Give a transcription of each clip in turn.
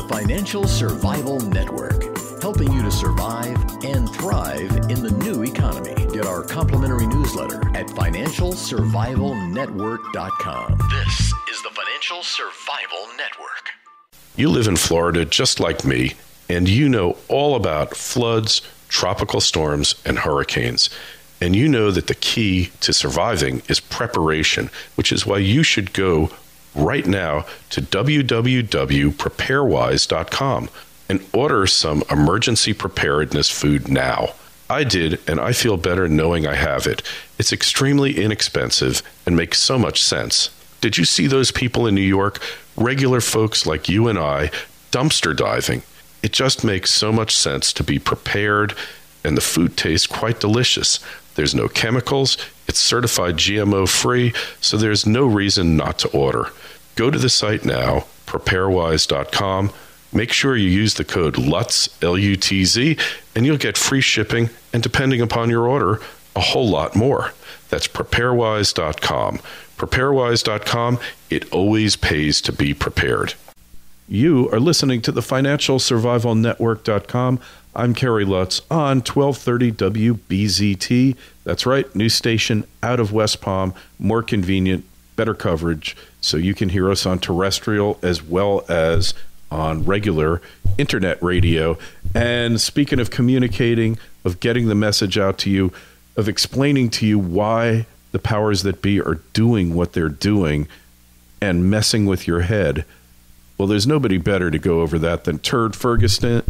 the Financial Survival Network, helping you to survive and thrive in the new economy. Get our complimentary newsletter at financialsurvivalnetwork.com. This is the Financial Survival Network. You live in Florida just like me, and you know all about floods, tropical storms, and hurricanes. And you know that the key to surviving is preparation, which is why you should go right now to www.preparewise.com and order some emergency preparedness food now. I did, and I feel better knowing I have it. It's extremely inexpensive and makes so much sense. Did you see those people in New York, regular folks like you and I, dumpster diving? It just makes so much sense to be prepared, and the food tastes quite delicious. There's no chemicals, it's certified GMO-free, so there's no reason not to order. Go to the site now, preparewise.com. Make sure you use the code LUTZ, L-U-T-Z, and you'll get free shipping, and depending upon your order, a whole lot more. That's preparewise.com. Preparewise.com, it always pays to be prepared. You are listening to the FinancialSurvivalNetwork.com. I'm Kerry Lutz on 1230 WBZT. That's right, new station out of West Palm, more convenient, better coverage, so you can hear us on terrestrial as well as on regular internet radio. And speaking of communicating, of getting the message out to you, of explaining to you why the powers that be are doing what they're doing and messing with your head, well, there's nobody better to go over that than Turd Ferguson.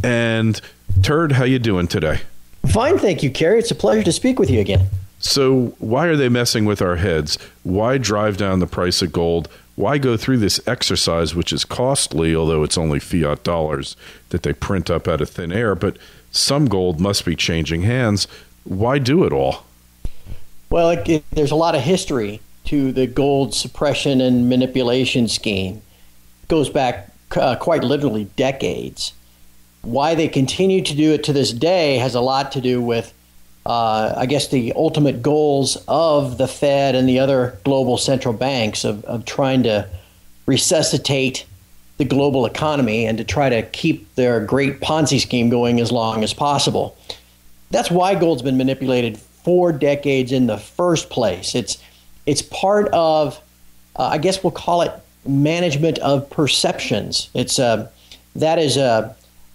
And Turd, how you doing today? Fine, thank you, Kerry. It's a pleasure to speak with you again. So why are they messing with our heads? Why drive down the price of gold? Why go through this exercise, which is costly, although it's only fiat dollars that they print up out of thin air? But some gold must be changing hands. Why do it all? Well, there's a lot of history to the gold suppression and manipulation scheme. It goes back quite literally decades. Why they continue to do it to this day has a lot to do with, I guess, the ultimate goals of the Fed and the other global central banks of trying to resuscitate the global economy and to try to keep their great Ponzi scheme going as long as possible. That's why gold's been manipulated for decades in the first place. It's part of, I guess we'll call it management of perceptions. That is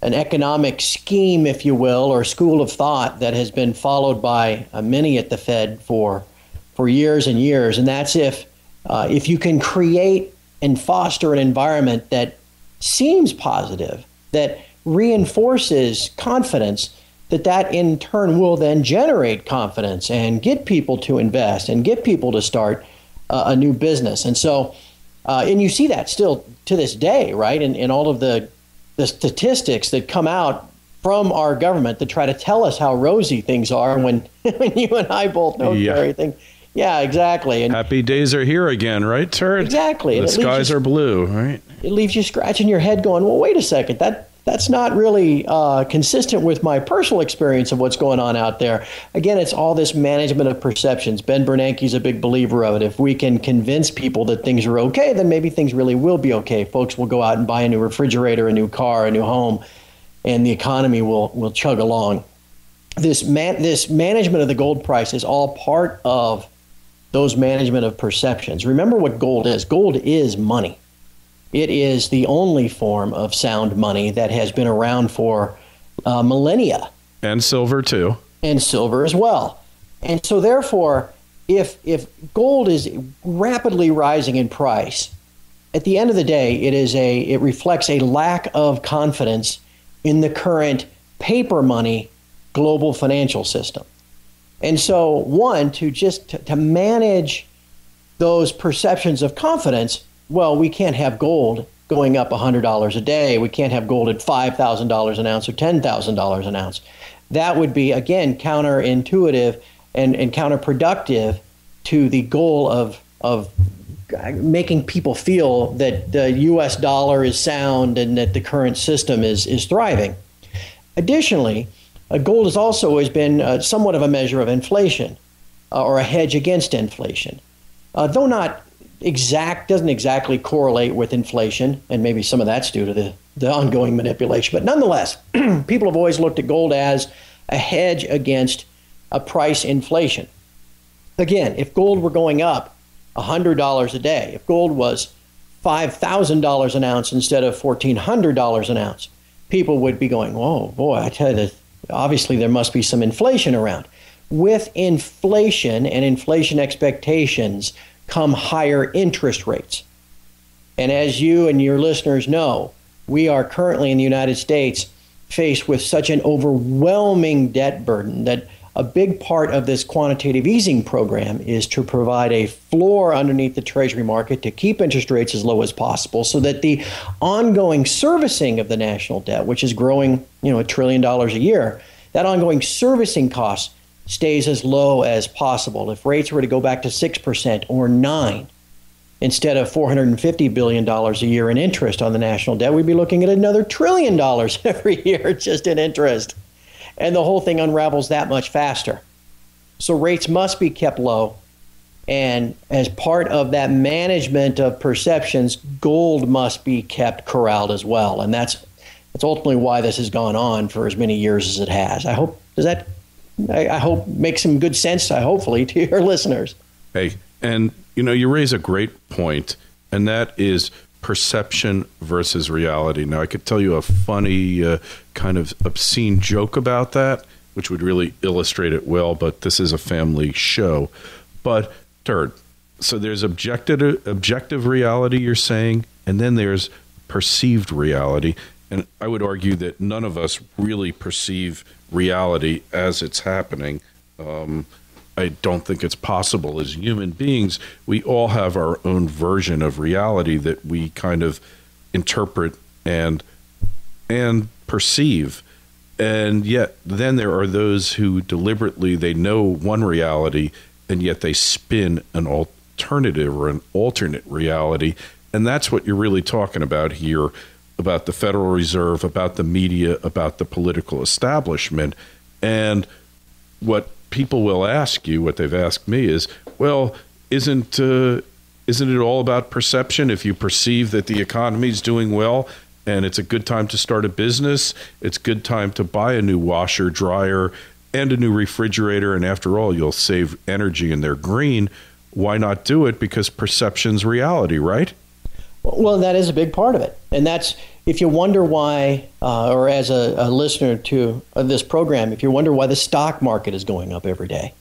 an economic scheme, if you will, or school of thought that has been followed by many at the Fed for years and years. And that's if you can create and foster an environment that seems positive, that reinforces confidence, that in turn will then generate confidence and get people to invest and get people to start a new business. And so, and you see that still to this day, right? In all of the statistics that come out from our government that try to tell us how rosy things are when you and I both know everything. Yeah, exactly. And happy days are here again, right, Turd? Exactly. The skies are blue, right? It leaves you scratching your head going, well, wait a second, that's not really consistent with my personal experience of what's going on out there. Again, it's all this management of perceptions. Ben Bernanke's a big believer of it. If we can convince people that things are okay, then maybe things really will be okay. Folks will go out and buy a new refrigerator, a new car, a new home, and the economy will chug along. This management of the gold price is all part of those management of perceptions. Remember what gold is. Gold is money. It is the only form of sound money that has been around for millennia. And silver, too. And silver as well. And so therefore, if gold is rapidly rising in price, at the end of the day, it reflects a lack of confidence in the current paper money global financial system. And so, to manage those perceptions of confidence, well, we can't have gold going up $100 a day. We can't have gold at $5,000 an ounce or $10,000 an ounce. That would be, again, counterintuitive and counterproductive to the goal of making people feel that the U.S. dollar is sound and that the current system is thriving. Additionally, gold has also always been somewhat of a measure of inflation or a hedge against inflation, though not doesn't exactly correlate with inflation, and maybe some of that's due to the ongoing manipulation. But nonetheless, people have always looked at gold as a hedge against a price inflation. Again, if gold were going up $100 a day, if gold was $5,000 an ounce instead of $1,400 an ounce, people would be going, whoa, boy, I tell you, obviously there must be some inflation around. With inflation and inflation expectations come higher interest rates. And as you and your listeners know, we are currently in the United States faced with such an overwhelming debt burden that a big part of this quantitative easing program is to provide a floor underneath the Treasury market to keep interest rates as low as possible so that the ongoing servicing of the national debt, which is growing, $1 trillion a year, that ongoing servicing cost stays as low as possible. If rates were to go back to 6% or 9%, instead of $450 billion a year in interest on the national debt, we'd be looking at another $1 trillion every year just in interest. And the whole thing unravels that much faster. So rates must be kept low. And as part of that management of perceptions, gold must be kept corralled as well. And that's ultimately why this has gone on for as many years as it has. I hope makes some good sense, hopefully, to your listeners. Hey, and you raise a great point, and that is perception versus reality. Now, I could tell you a funny kind of obscene joke about that, which would really illustrate it well, but this is a family show. But, Turd, so there's objective reality, you're saying, and then there's perceived reality. And I would argue that none of us really perceive reality as it's happening. I don't think it's possible. As human beings, we all have our own version of reality that we kind of interpret and perceive. And yet then there are those who deliberately, they know one reality, and yet they spin an alternative or an alternate reality. And that's what you're really talking about here, about the Federal Reserve, about the media, about the political establishment. And what people will ask you, what they've asked me is, well, isn't it all about perception? If you perceive that the economy is doing well and it's a good time to start a business, it's a good time to buy a new washer, dryer, and a new refrigerator, and after all, you'll save energy and they're green, why not do it? Because perception's reality, right? Well, that is a big part of it. And that's, if you wonder why, or as a listener to this program, if you wonder why the stock market is going up every day,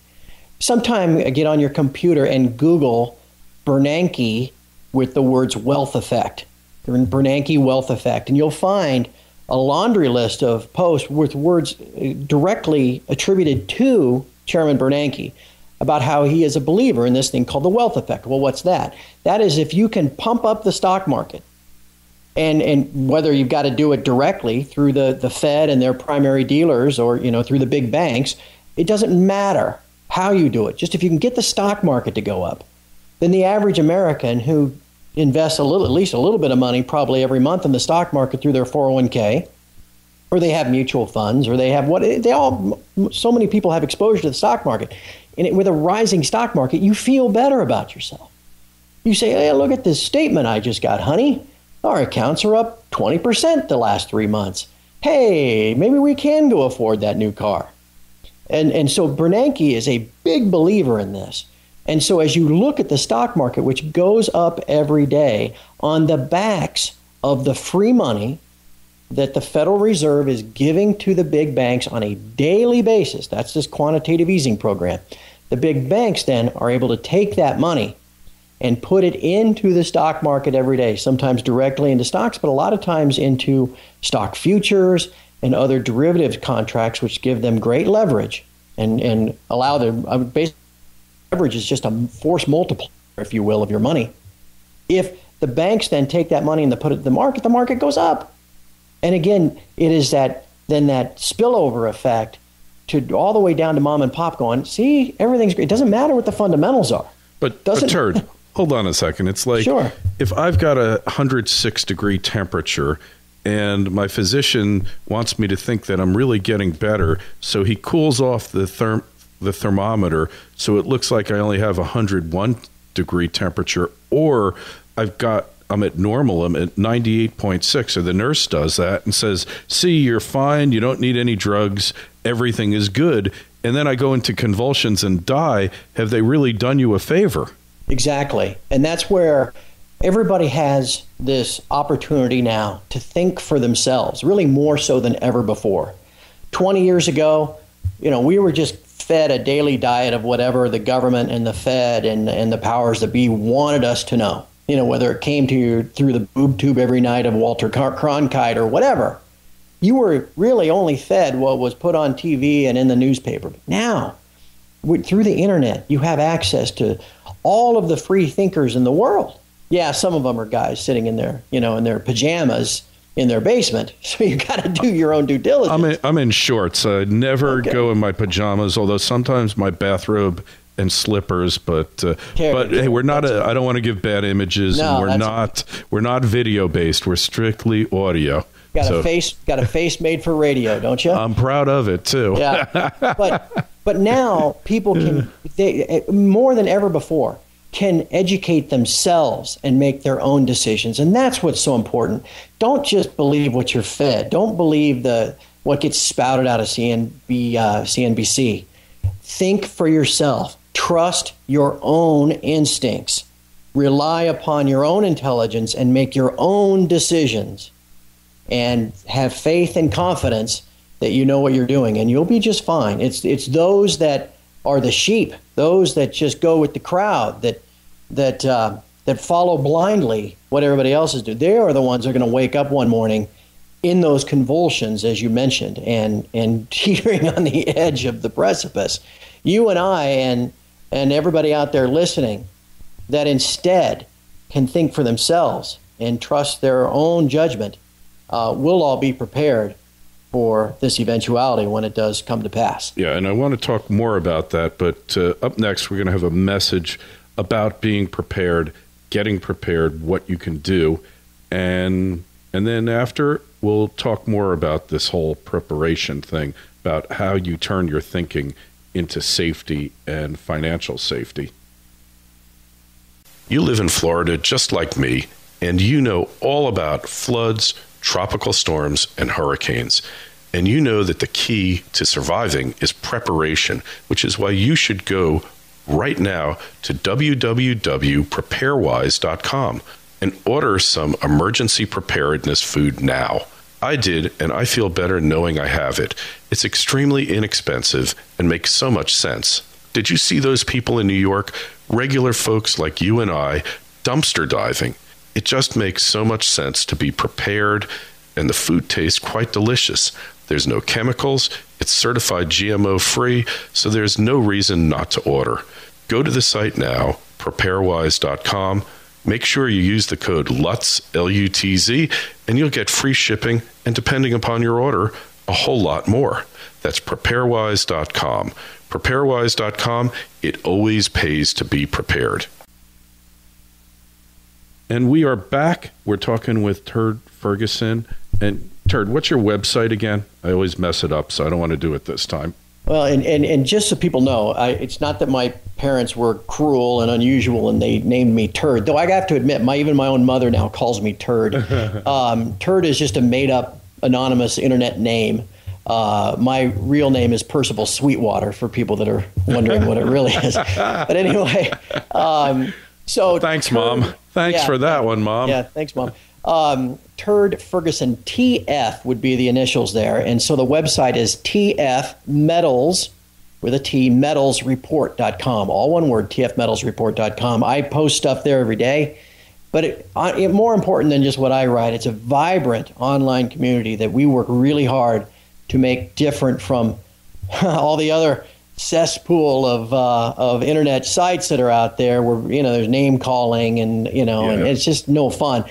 sometime get on your computer and Google Bernanke with the words wealth effect, Bernanke wealth effect, and you'll find a laundry list of posts with words directly attributed to Chairman Bernanke about how he is a believer in this thing called the wealth effect. Well, what's that? That is, if you can pump up the stock market, and whether you've got to do it directly through the Fed and their primary dealers or through the big banks, it doesn't matter how you do it. Just if you can get the stock market to go up, then the average American who invests at least a little bit of money probably every month in the stock market through their 401k, or they have mutual funds, or they have so many people have exposure to the stock market. And with a rising stock market, you feel better about yourself. You say, hey, look at this statement I just got, honey. Our accounts are up 20% the last 3 months. Hey, maybe we can go afford that new car. And so Bernanke is a big believer in this. And so as you look at the stock market, which goes up every day on the backs of the free money that the Federal Reserve is giving to the big banks on a daily basis, that's this quantitative easing program, the big banks then are able to take that money and put it into the stock market every day, sometimes directly into stocks, but a lot of times into stock futures and other derivative contracts, which give them great leverage and allow them, basically, leverage is just a force multiplier, if you will, of your money. If the banks then take that money and they put it in the market goes up. And again, it is that spillover effect to all the way down to mom and pop going, see, everything's great. It doesn't matter what the fundamentals are. But Turd, hold on a second. It's like, sure, if I've got a 106-degree temperature and my physician wants me to think that I'm really getting better, so he cools off the thermometer so it looks like I only have 101 degree temperature, or I'm at normal, I'm at 98.6, or the nurse does that and says, see, you're fine, you don't need any drugs, everything is good, and then I go into convulsions and die. Have they really done you a favor? Exactly. And that's where everybody has this opportunity now to think for themselves, really more so than ever before. 20 years ago, we were just fed a daily diet of whatever the government and the Fed and the powers that be wanted us to know. Whether it came to you through the boob tube every night of Walter Cronkite or whatever, you were really only fed what was put on TV and in the newspaper. But now, through the internet, you have access to all of the free thinkers in the world. Yeah, some of them are guys sitting in their pajamas in their basement. So you got to do your own due diligence. I'm in shorts. I never go in my pajamas, although sometimes my bathrobe and slippers, but hey, we're not. I don't want to give bad images, and we're not video based. We're strictly audio. Got a face made for radio, don't you? I'm proud of it too. Yeah, but now people can, more than ever before, can educate themselves and make their own decisions, and that's what's so important. Don't just believe what you're fed. Don't believe what gets spouted out of CNBC. Think for yourself. Trust your own instincts. Rely upon your own intelligence and make your own decisions. And have faith and confidence that you know what you're doing, and you'll be just fine. It's those that are the sheep, those that just go with the crowd, that follow blindly what everybody else is doing. They are the ones that are going to wake up one morning in those convulsions, as you mentioned, and teetering on the edge of the precipice. You and I and everybody out there listening that instead can think for themselves and trust their own judgment, we'll all be prepared for this eventuality when it does come to pass. Yeah, and I want to talk more about that, but up next we're going to have a message about being prepared, getting prepared, what you can do, and then after we'll talk more about this whole preparation thing, about how you turn your thinking into safety and financial safety. You live in Florida just like me, and you know all about floods, tropical storms, and hurricanes. And you know that the key to surviving is preparation, which is why you should go right now to www.preparewise.com and order some emergency preparedness food now. I did, and I feel better knowing I have it. It's extremely inexpensive and makes so much sense. Did you see those people in New York, regular folks like you and I, dumpster diving? It just makes so much sense to be prepared, and the food tastes quite delicious. There's no chemicals, it's certified GMO-free, so there's no reason not to order. Go to the site now, preparewise.com. Make sure you use the code LUTZ, L-U-T-Z, and you'll get free shipping, and depending upon your order, a whole lot more. That's preparewise.com. Preparewise.com, it always pays to be prepared. And we are back. We're talking with Turd Ferguson. And Turd, what's your website again? I always mess it up, so I don't want to do it this time. Well, and just so people know, it's not that my parents were cruel and unusual and they named me Turd, though I have to admit, even my own mother now calls me Turd. Turd is just a made-up, anonymous internet name. My real name is Percival Sweetwater, for people that are wondering what it really is. But anyway, so thanks, Turd, Mom. Thanks for that one, Mom. Yeah, thanks, Mom. Turd Ferguson, TF would be the initials there. And so the website is tfmetals, with a T, metalsreport.com. All one word, tfmetalsreport.com. I post stuff there every day. But more important than just what I write, it's a vibrant online community that we work really hard to make different from all the other cesspool of internet sites that are out there where, there's name calling and it's just no fun.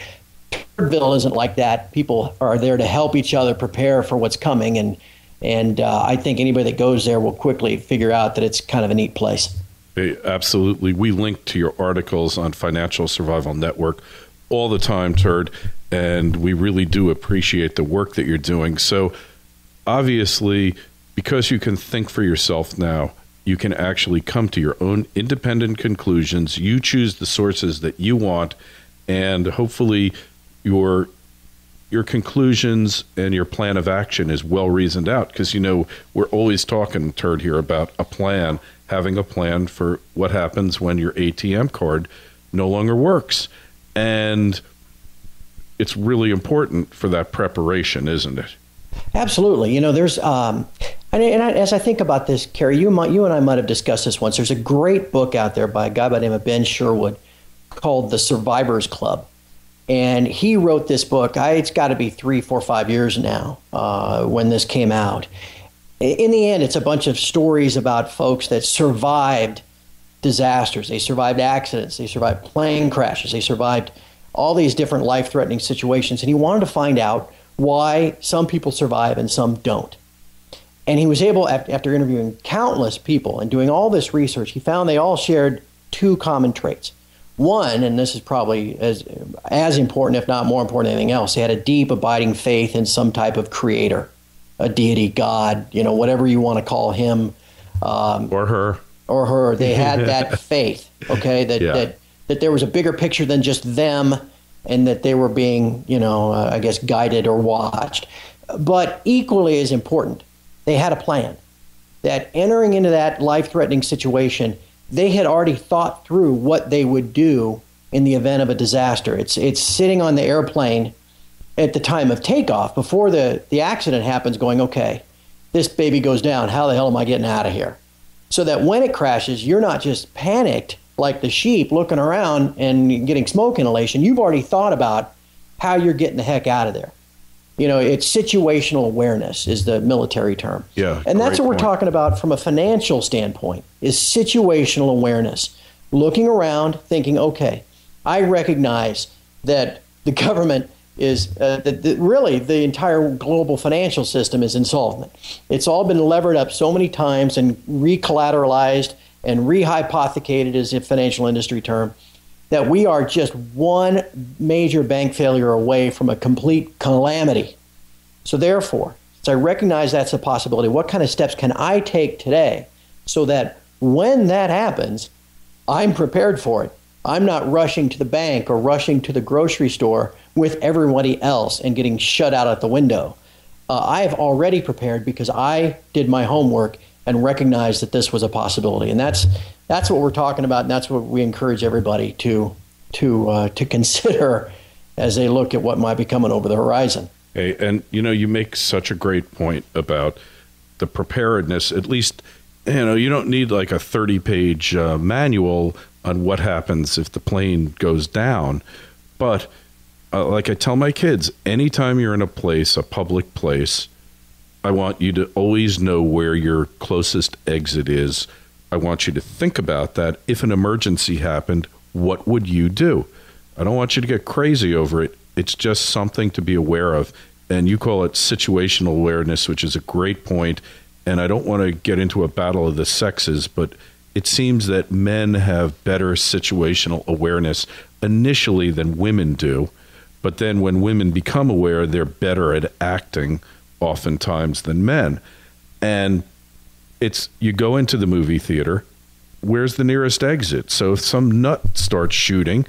Turdville isn't like that. People are there to help each other prepare for what's coming, and I think anybody that goes there will quickly figure out that it's kind of a neat place. Hey, absolutely. We link to your articles on Financial Survival Network all the time, Turd, and we really do appreciate the work that you're doing. So obviously, because you can think for yourself now, you can actually come to your own independent conclusions. You choose the sources that you want, and hopefully your conclusions and your plan of action is well reasoned out, because, we're always talking, Turd, here about a plan, having a plan for what happens when your ATM card no longer works. And it's really important for that preparation, isn't it? Absolutely. There's, as I think about this, Kerry, you and I might have discussed this once. There's a great book out there by a guy by the name of Ben Sherwood called The Survivors Club. And he wrote this book. It's got to be 3, 4, 5 years now when this came out. In the end, it's a bunch of stories about folks that survived disasters. They survived accidents. They survived plane crashes. They survived all these different life-threatening situations. And he wanted to find out why some people survive and some don't. And he was able, after interviewing countless people and doing all this research, he found they all shared 2 common traits. One, and this is probably as important, if not more important than anything else, they had a deep, abiding faith in some type of creator, a deity, God, whatever you want to call him. Or her. They had that faith, okay, that there was a bigger picture than just them, and that they were being, guided or watched. But equally as important, they had a plan. That entering into that life-threatening situation, they had already thought through what they would do in the event of a disaster. It's sitting on the airplane at the time of takeoff, before the accident happens, going, okay, this baby goes down. How the hell am I getting out of here? So that when it crashes, you're not just panicked like the sheep looking around and getting smoke inhalation. You've already thought about how you're getting the heck out of there. It's situational awareness is the military term. Yeah, and that's what we're talking about from a financial standpoint, is situational awareness. Looking around, thinking, okay, I recognize that the government is, really the entire global financial system is insolvent. It's all been levered up so many times and recollateralized and rehypothecated, as a financial industry term, that we are just one major bank failure away from a complete calamity. So therefore, since I recognize that's a possibility, what kind of steps can I take today so that when that happens, I'm prepared for it? I'm not rushing to the bank or rushing to the grocery store with everybody else and getting shut out at the window. I've already prepared because I did my homework and recognized that this was a possibility. And that's what we're talking about, and that's what we encourage everybody to consider as they look at what might be coming over the horizon. Hey, and you make such a great point about the preparedness. At least, you don't need like a 30-page manual on what happens if the plane goes down. But like I tell my kids, anytime you're in a public place, I want you to always know where your closest exit is. I want you to think about that. If an emergency happened, what would you do? I don't want you to get crazy over it. It's just something to be aware of. And you call it situational awareness, which is a great point. And I don't want to get into a battle of the sexes, but it seems that men have better situational awareness initially than women do. But then when women become aware, they're better at acting oftentimes than men. And you go into the movie theater, where's the nearest exit? So if some nut starts shooting,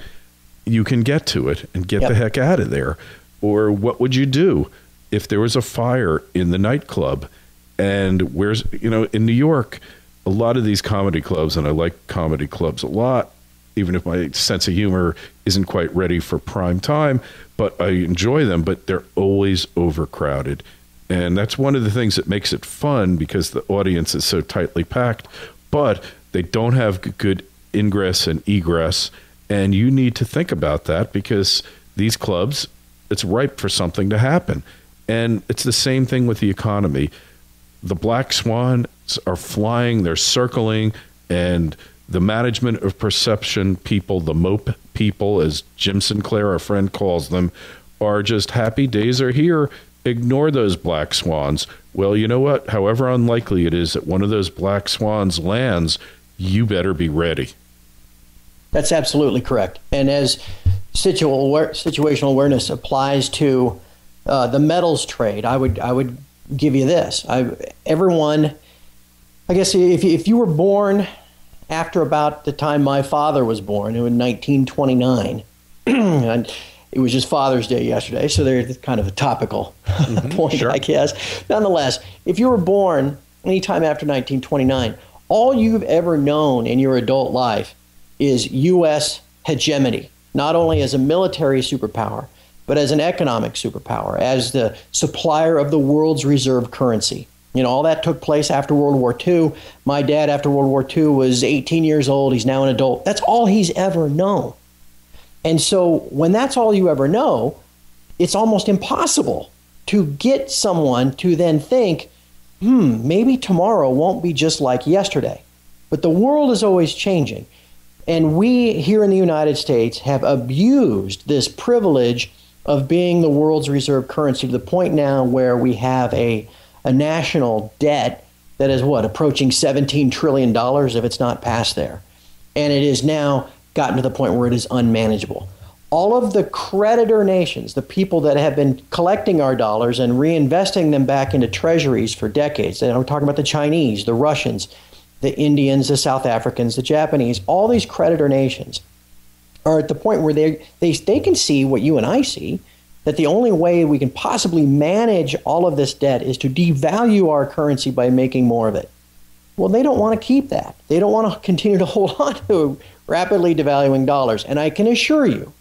you can get to it and get the heck out of there. Or what would you do if there was a fire in the nightclub? And in New York, a lot of these comedy clubs, and I like comedy clubs a lot, even if my sense of humor isn't quite ready for prime time, but I enjoy them, but they're always overcrowded. And that's one of the things that makes it fun, because the audience is so tightly packed, but they don't have good ingress and egress. And you need to think about that, because these clubs, it's ripe for something to happen. And it's the same thing with the economy. The black swans are flying, they're circling, and the management of perception people, the mope people, as Jim Sinclair, our friend, calls them, are just happy days are here. Ignore those black swans. Well, you know what? However unlikely it is that one of those black swans lands, you better be ready. That's absolutely correct. And as situational awareness applies to the metals trade, I would give you this. Everyone I guess if you were born after about the time my father was born, in 1929, and it was just Father's Day yesterday, so there's kind of a topical point, sure. I guess. Nonetheless, if you were born anytime after 1929, all you've ever known in your adult life is U.S. hegemony, not only as a military superpower, but as an economic superpower, as the supplier of the world's reserve currency. You know, all that took place after World War II. My dad, after World War II, was 18 years old. He's now an adult. That's all he's ever known. And so when that's all you ever know, it's almost impossible to get someone to then think, maybe tomorrow won't be just like yesterday. But the world is always changing. And we here in the United States have abused this privilege of being the world's reserve currency to the point now where we have a national debt that is approaching $17 trillion if it's not past there. And it is now gotten to the point where it is unmanageable. All of the creditor nations, the people that have been collecting our dollars and reinvesting them back into treasuries for decades, and I'm talking about the Chinese, the Russians, the Indians, the South Africans, the Japanese, all these creditor nations are at the point where they can see what you and I see, that the only way we can possibly manage all of this debt is to devalue our currency by making more of it. Well, they don't want to keep that. They don't want to continue to hold on to rapidly devaluing dollars. And I can assure you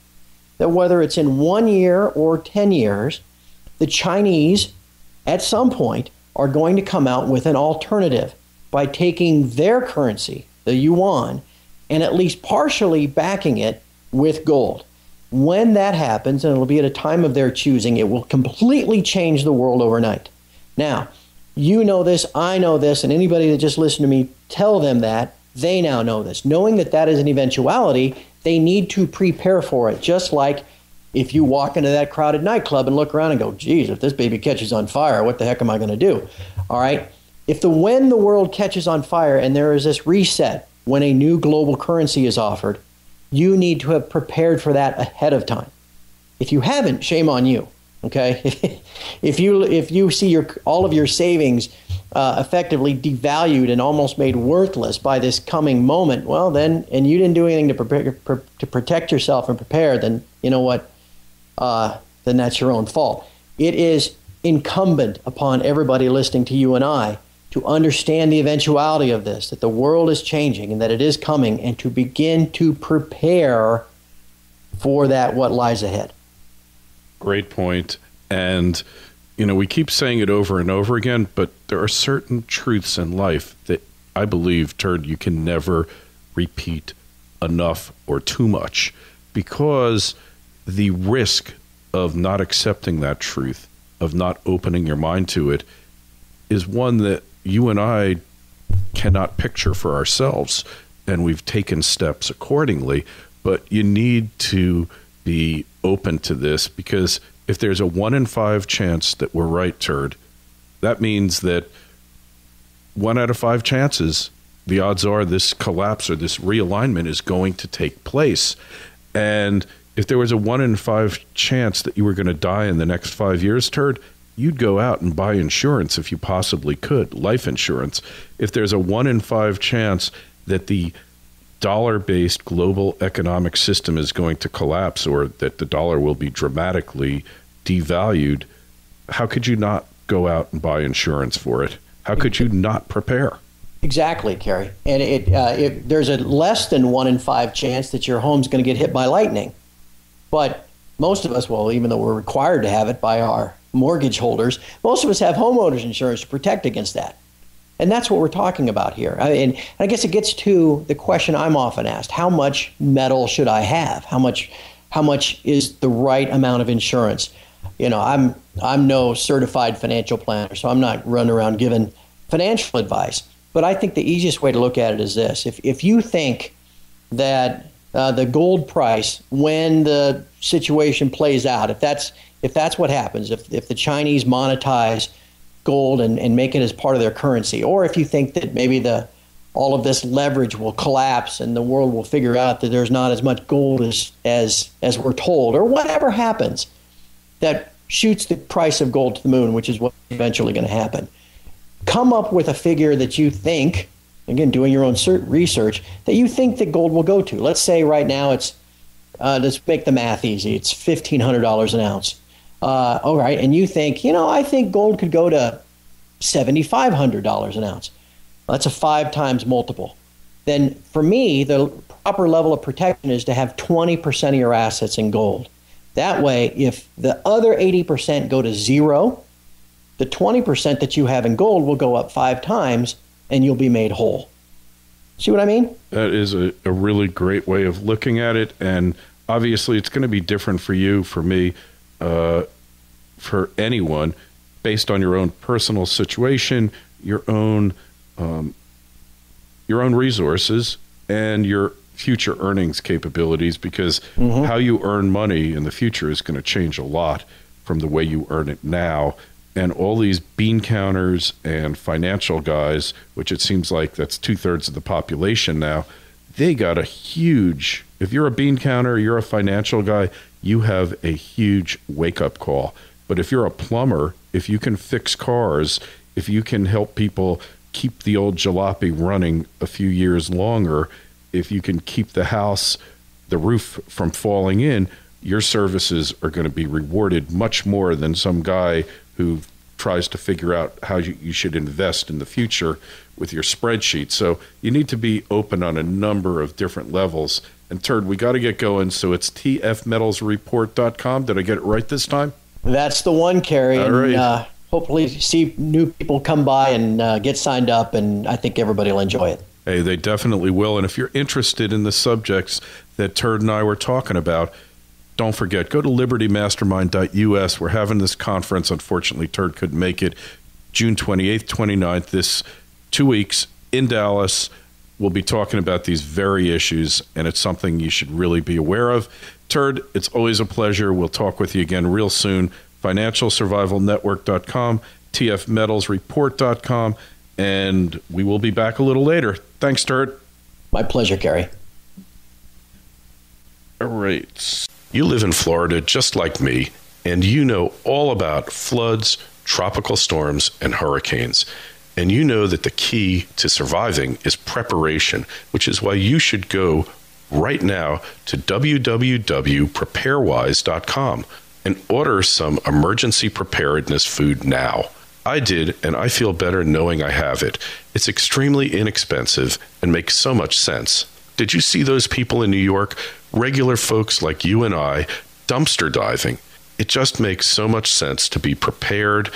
that whether it's in 1 year or 10 years, the Chinese at some point are going to come out with an alternative by taking their currency, the Yuan, and at least partially backing it with gold. When that happens, and it'll be at a time of their choosing, it will completely change the world overnight. Now, you know this, I know this, and anybody that just listened to me tell them that, they now know this. Knowing that that is an eventuality, they need to prepare for it. Just like if you walk into that crowded nightclub and look around and go, geez, if this baby catches on fire, what the heck am I going to do? All right? When the world catches on fire and there is this reset, when a new global currency is offered, you need to have prepared for that ahead of time. If you haven't, shame on you. Okay, if you see all of your savings effectively devalued and almost made worthless by this coming moment, well then, and you didn't do anything to protect yourself and prepare, then you know what? Then that's your own fault. It is incumbent upon everybody listening to you and I to understand the eventuality of this, that the world is changing and that it is coming, and to begin to prepare for that, what lies ahead. Great point. And, we keep saying it over and over again, but there are certain truths in life that I believe, Turd, you can never repeat enough or too much, because the risk of not accepting that truth, of not opening your mind to it, is one that you and I cannot picture for ourselves. And we've taken steps accordingly, but you need to be open to this, because if there's a 1 in 5 chance that we're right, Turd, that means that 1 out of 5 chances, the odds are this collapse or this realignment is going to take place. And if there was a 1 in 5 chance that you were going to die in the next 5 years, Turd, you'd go out and buy insurance if you possibly could, life insurance. If there's a 1 in 5 chance that the dollar-based global economic system is going to collapse, or that the dollar will be dramatically devalued, how could you not go out and buy insurance for it? How could you not prepare? Exactly, Kerry. And there's a less than 1 in 5 chance that your home's going to get hit by lightning. But most of us, well, even though we're required to have it by our mortgage holders, most of us have homeowners insurance to protect against that. And that's what we're talking about here. And I guess it gets to the question I'm often asked: how much metal should I have? How much is the right amount of insurance? I'm no certified financial planner, so I'm not running around giving financial advice. But I think the easiest way to look at it is this: if you think that the gold price, when the situation plays out, if that's what happens, if the Chinese monetize gold and make it as part of their currency, or if you think that maybe all of this leverage will collapse and the world will figure out that there's not as much gold as we're told, or whatever happens that shoots the price of gold to the moon, which is what's eventually going to happen, come up with a figure that you think, again, doing your own research, that you think that gold will go to. Let's say right now it's, let's make the math easy, it's $1,500 an ounce. All right, and you think, I think gold could go to $7,500 an ounce. That's a 5 times multiple. Then for me, the proper level of protection is to have 20% of your assets in gold. That way, if the other 80% go to zero, the 20% that you have in gold will go up 5 times and you'll be made whole. See what I mean? That is a really great way of looking at it. And obviously, it's going to be different for you, for me, for anyone, based on your own personal situation, your own resources, and your future earnings capabilities, because how you earn money in the future is going to change a lot from the way you earn it now. And all these bean counters and financial guys, which it seems like that's 2/3 of the population now, they got a huge, if you're a bean counter, you're a financial guy, you have a huge wake-up call. But if you're a plumber, if you can fix cars, if you can help people keep the old jalopy running a few years longer, if you can keep the house, the roof from falling in, your services are going to be rewarded much more than some guy who tries to figure out how you should invest in the future with your spreadsheet. So you need to be open on a number of different levels. And Turd, we got to get going. So it's tfmetallsreport.com. Did I get it right this time? That's the one, Kerry. All right. And hopefully see new people come by and get signed up, and I think everybody will enjoy it. Hey, they definitely will. And if you're interested in the subjects that Turd and I were talking about, don't forget, go to libertymastermind.us. We're having this conference. Unfortunately, Turd couldn't make it. June 28th, 29th, this 2 weeks in Dallas. We'll be talking about these very issues, and it's something you should really be aware of. Turd, it's always a pleasure. We'll talk with you again real soon. FinancialSurvivalNetwork.com, tfmetallsreport.com, and we will be back a little later. Thanks, Turd. My pleasure, Kerry. All right. You live in Florida just like me, and you know all about floods, tropical storms, and hurricanes. And you know that the key to surviving is preparation, which is why you should go right now to www.preparewise.com and order some emergency preparedness food now. I did, and I feel better knowing I have it. It's extremely inexpensive and makes so much sense. Did you see those people in New York, regular folks like you and I, dumpster diving? It just makes so much sense to be prepared,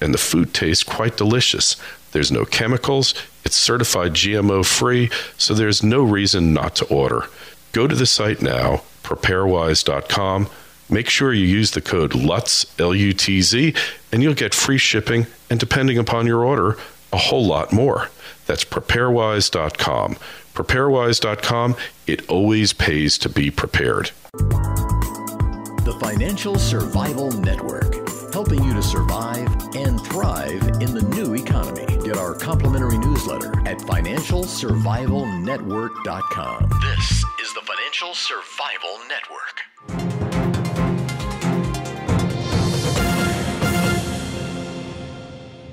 and the food tastes quite delicious. There's no chemicals, it's certified GMO-free, so there's no reason not to order. Go to the site now, preparewise.com. Make sure you use the code LUTZ, L-U-T-Z, and you'll get free shipping, and depending upon your order, a whole lot more. That's preparewise.com. Preparewise.com, it always pays to be prepared. The Financial Survival Network, helping you to survive and thrive in the new economy. Get our complimentary newsletter at financialsurvivalnetwork.com. This is the Financial Survival Network.